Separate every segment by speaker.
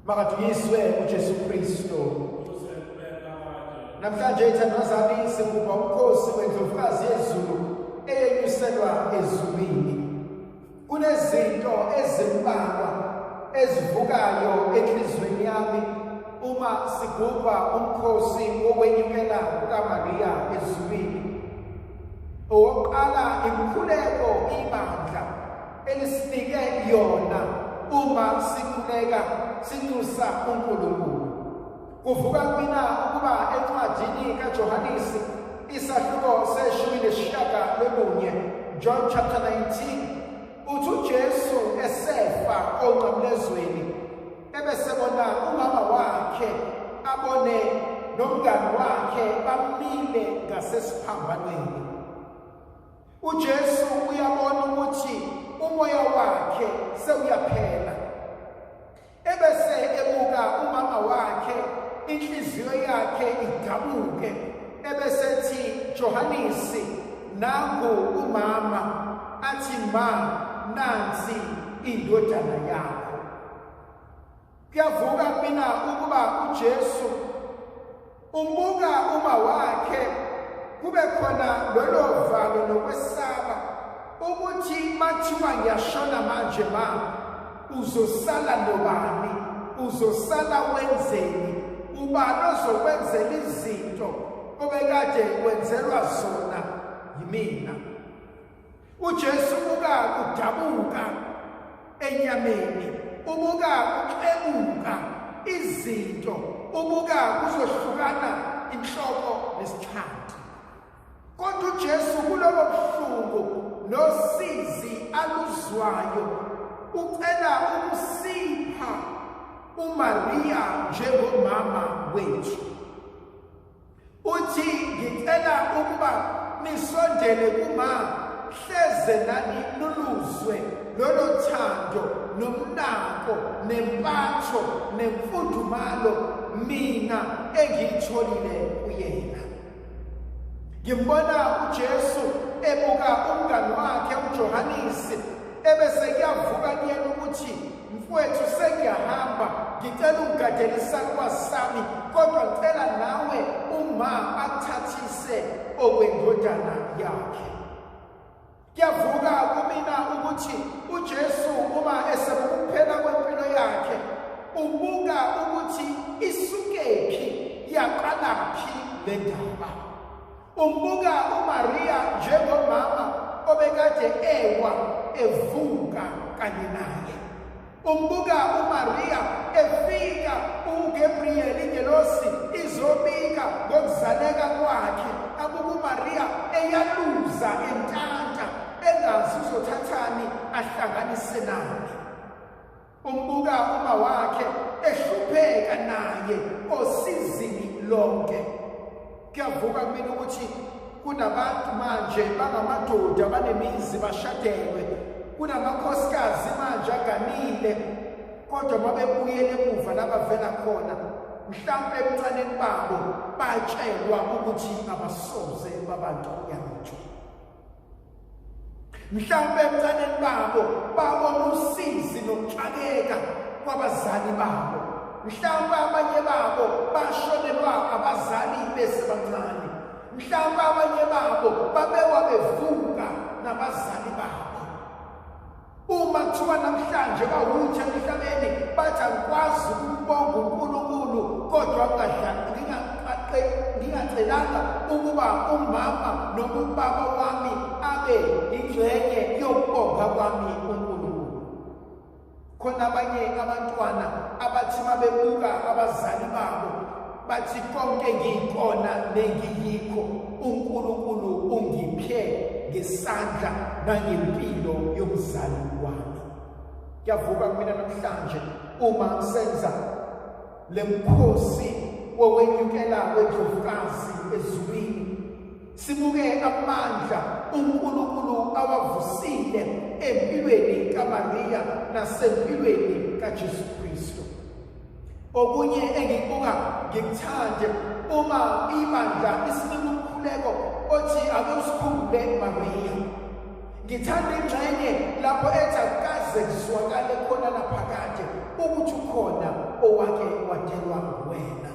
Speaker 1: Makaduyiswe uJesu Kristu. Namhlanje ithandazami sikuba umkhosi wendlovukazi yezulu eyenyuselwa ezulwini. Kunezinto ezimbalwa ezivukayo enhlizweni yami uma sigubha umkhosi wokwenyukela kukaMariya ezulwini. Owokuqala inkululeko ibandla elisinike yona uma sikhuleka sinusa uNkulunkulu. Kuvuka kumina ukuba encwadini kaJohanesi isahluko se-19, John chapter 19, uthi uJesu esefa onqamlezweni ebesebona umama wakhe abone nomngane wakhe bamile ngasesiphambanweni. uJesu uyabona ukuthi umoya wakhe sewuyaphela. Ebese ebuka umama wakhe, inhliziyo yakhe idabuke. Ebese ethi, Johanesi, nangu umama, athi ma, nansi indodana yakho. Kuyavuka mina ukuba uJesu umbuka uma wakhe kube khona lolo valo nokwesaba ukuthi mathiwa ngiyashona manje uzosala nobani, uzosala wenzeni, ubani ozokwenzela izinto obekade wenzelwa zona yimina. uJesu ubuka kudabuka enyameni, ubuka kuxebuka izinto, ubuka kuzohlukana inhloko nesithando. Kodwa uJesu kulolo buhlungu nosizi aluzwayo ucela ukusipha uMariya njengomama wethu. Uthi ngicela ukuba nisondele kuma hleze nani nuluzwe lolo thando nomnako nempatho nemfudumalo mina engiyitholile kuyena. Ngimbona uJesu ebuka umngane wakhe uJohanesi ebese kuyavuka kuyena ukuthi mfowethu sengiyahamba, ngicela ungigadele isakwa sami, kodwa ngicela nawe uma athathise okwendodana yakhe. Kuyavuka kumina ukuthi uJesu uma esekuphela kwempilo yakhe ubuka ukuthi isukephi yaqalaphi le ndaba. Umbuka uMariya njengomama obekade ewa evuka kanye naye. Umbuka uMariya efika uGabriel ingelosi izobika ngokuzaleka kwakhe, abuka uMariya eyaluza entanta engazi uzothathani ahlanganise naye. Umbuka uma wakhe ehlupheka naye osizini lonke. Kuyavuka kumina ukuthi kunabantu manje bangamadoda abanemizi bashadelwe, kunamakhosikazi manje aganile, kodwa babebuyele emuva labavela khona mhlawumbe ebuncane babo batshelwa ukuthi abasoze babantu yethu. Mhlawumbe ebuncane babo babona usizi nokuxakeka kwabazali babo. Mhlawumbe abanye babo bashonelwa abazali besebancane. Mhlawumbe abanye babo babewa bevuka nabazali babo. Uma kuthiwa namhlanje bawuthe emhlabeni bathi akwazi ukubonga uNkulunkulu, kodwa ngingacelanga ukuba umama noma ubaba wami abe ingxenye yokubonga kwami uNkulunkulu. Khona abanye abantwana abathi mabebuka abazali babo bathi konke ngikona nengiyikho, uNkulunkulu ungiphe ngesandla nangempilo yomzali wami. Kuyavuka kumina namhlanje uma senza lemkhosi wokwenyukela kwendlovukazi ezulwini, sibuke amandla uNkulunkulu awavusile empilweni kaMariya nasempilweni kaJesu Kristu. Okunye engikubuka ngikuthande uma ibandla isinika umkhuleko othi ake usikhumbule Mariya. Ngithanda ingxenye lapho ethi akukaze kaze kuzwakale khona laphakade ukuthi ukhona owake wadelwa wena.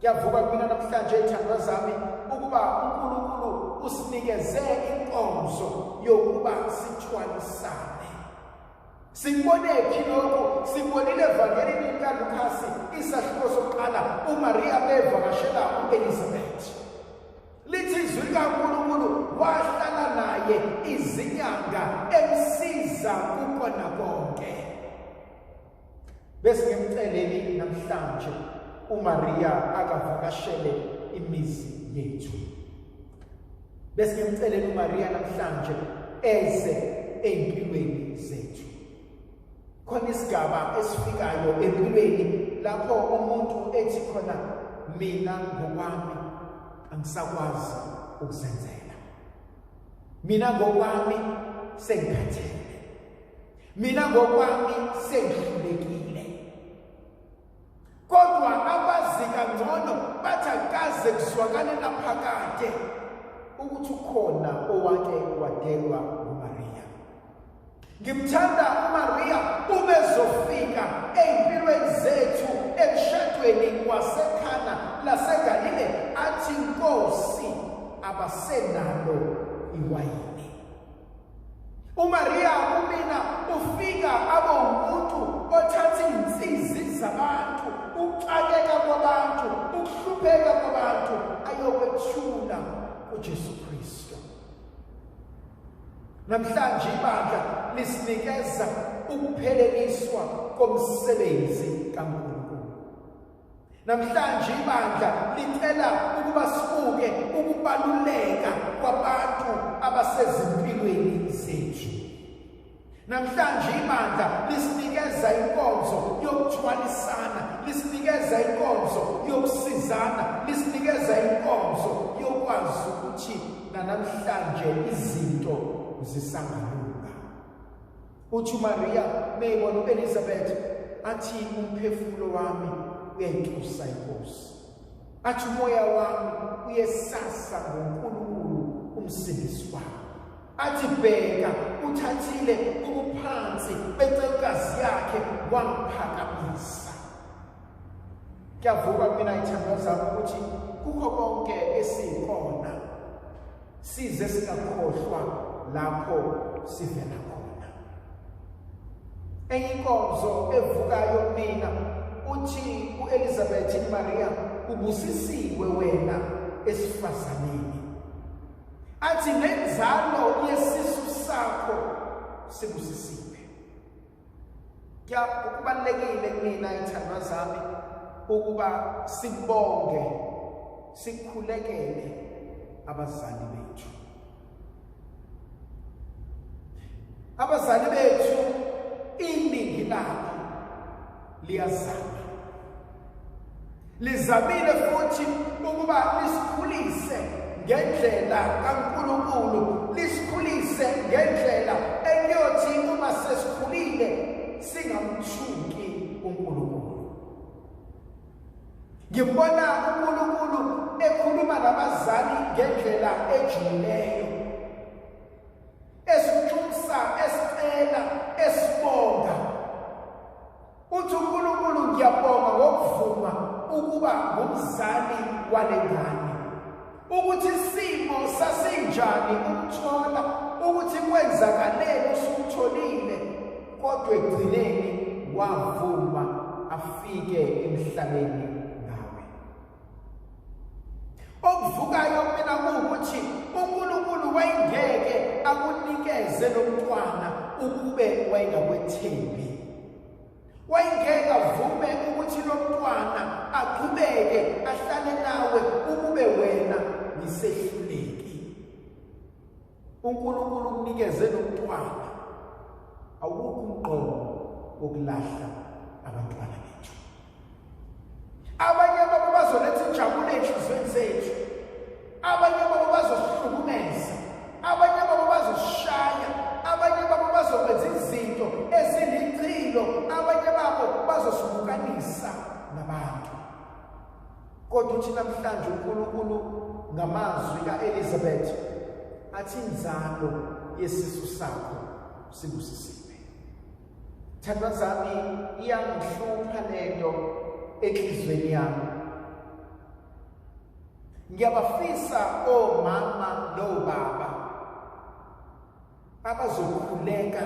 Speaker 1: Kuyavuka kumina namhlanje ethandwa zami ukuba uNkulunkulu usinikeze inkonzo yokuba sithwalisane. Sibone phi lokho? Sibonile evangelini likaLukas isahluko sokuqala uMaria bevakashela uElizabeth. Lithi izwi likaNkulunkulu wahlala naye izinyanga emsiza kukona konke. Bese ngimceleni namhlanje uMaria akavakashele imizi yethu. Bese ngimceleni uMaria namhlanje eze empilweni zethu. Khona isigaba esifikayo empilweni lapho umuntu ethi khona mina ngokwami angisakwazi ukuzenzela. Mina ngokwami sengikhathele. Mina ngokwami sengihlulekile. Kodwa abazi kangcono bathi akaze kuzwakale laphakade ukuthi ukhona owake wadelwa uMaria. Ngimthanda uMaria ubezofika empilweni zethu emshadweni waseKhana laseGalile athi Nkosi abasenalo iwayini. uMaria kumina ufika abe umuntu othatha insizi zabantu, ukuxakeka kwabantu, ukuhlupheka kwabantu ayokwethula uJesu Kristu. Namhlanje ibandla lisinikeza ukupheleliswa komsebenzi kaNkulunkulu. Namhlanje ibandla licela ukuba sibuke ukubaluleka kwabantu abasezimpilweni zethu. Namhlanje ibandla lisinikeza inkonzo yokuthwalisana, lisinikeza inkonzo yokusizana, lisinikeza inkonzo yokwazi ukuthi namhlanje izinto zisangaluka. Uthi uMaria meyibona uElizabeth athi umphefumulo wami uyayithusa inkosi. Athi umoya wami uyesasa ngoNkulunkulu umsindisi wami. Athi bheka uthathile ubuphansi becekazi yakhe wangiphakamisa. Kuyavuka mina ithandwa zami ukuthi kukho konke esikhona size singakhohlwa lapho sivela khona. Enye inkonzo evukayo mina uthi uElizabeth Maria ubusisiwe wena esifazaneni. Athi nenzalo yesisu sakho sibusisiwe. Kubalulekile kumina ithandwa zami ukuba sibonge, sikhulekele abazali bethu. Abazali bethu iningi labo liyazama. Lizamile futhi ukuba lisikhulise ngendlela kaNkulunkulu, lisikhulise ngendlela enyothi uma sesikhulile singamthuki uNkulunkulu. Ngibona uNkulunkulu ekhuluma nabazali ngendlela ejulileyo, esithusa, esicela, esibonga. Uthi uNkulunkulu ngiyabonga ngokuvuma ukuba ngumzali wale ngane, ukuthi isimo sasinjani ukuthola, ukuthi kwenzakalele usukutholile, kodwa egcineni wavuma afike emhlabeni ngawe. Okuvukayo mina kuwukuthi uNkulunkulu wayengeke akunikeze lo mntwana ukube wayengakwethembi. Wayengeke avume ukuthi lo mntwana aqhubeke ahlale nawe ukube wena nisehluleki. uNkulunkulu ukunikeze lo mntwana, awukho umqondo wokulahla abantwana bethu. Abanye babo bazoletha injabulo enhlizweni zethu, abanye babo bazosihlukumeza, abanye babo bazosishaya, abanye babo bazokwenza izinto ezilichilo, abanye babo bazosibukanisa nabantu. Kodwa uthi namhlanje uNkulunkulu ngamazwi kaElizabeth athi inzalo yesisu sakho sibusisiwe. Thandwa zami, iyangihlupha lento enhlizweni yami. Ngiyabafisa omama nobaba abazokhuleka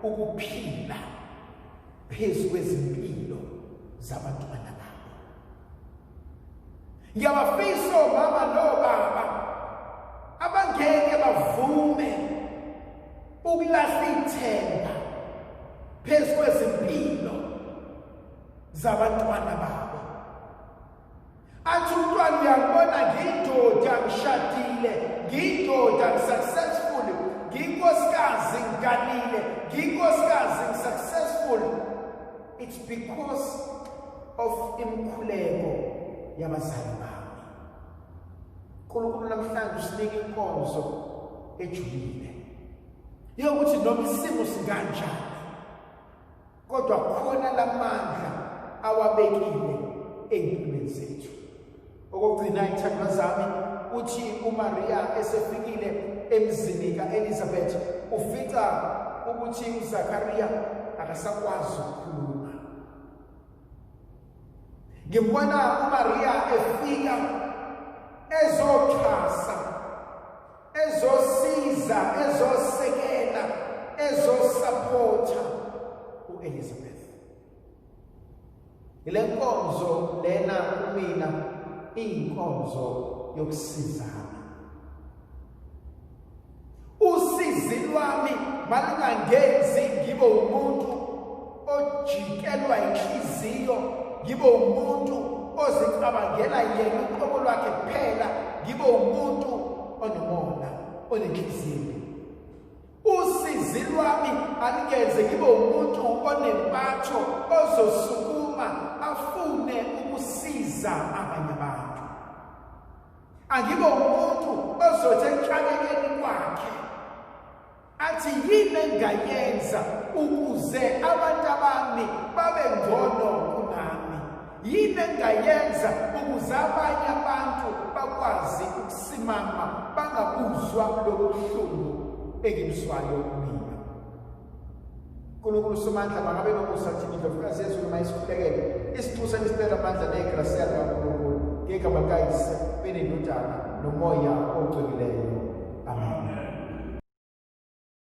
Speaker 1: ukuphila phezu kwezimpilo zabantwana babo. Ngiyabafisa omama nobaba abangeke bavume ukulahla ithemba phezu kwezimpilo zabantwana babo. Athi umntwana uyabona ngiyindoda ngishadile, ngiyindoda successful, ngiyinkosikazi ngiganile, ngiyinkosikazi successful. It's because of imkhuleko yabazali bami. uNkulunkulu namhlanje usinika inkonzo ejulile yokuthi noma isimo singanjani kodwa khona lamandla awabekile empilweni zethu. Okugcina ithandwa zami uthi uMaria esefikile emzini kaElizabeth ufica ukuthi uZakaria akasakwazi ukukhuluma. Ngimbona uMaria efika ezoxhasa, ezosiza, ezosekela, ezosupporta uElizabeth. Ile nkonzo lena kumina iyinkonzo yokusizana. Usizi lwami malingangenzi ngibe umuntu ojikelwa inhliziyo, ngibe umuntu ozicabangela yena uqobo lwakhe kuphela, ngibe umuntu onomona, onenhliziyo. Usizi lwami alingenze ngibe umuntu onempatho ozosukuma afune ukusiza abanye abantu. Angibe umuntu ozothi enhlalekeni kwakhe athi yini engayenza ukuze abantu abami babe ngcono kunami, yini engayenza ukuze abanye abantu bakwazi ukusimama bangabuzwa lobuhlungu engibuswayo kumina. uNkulunkulu somandla mangabe nomusa thina indlovukazi yezulu mayisikhulekele isithusa nisibeka amandla negrasi yakhe kaNkulunkulu ngegama likaYise benendodana nomoya ogcweleyo. Amen.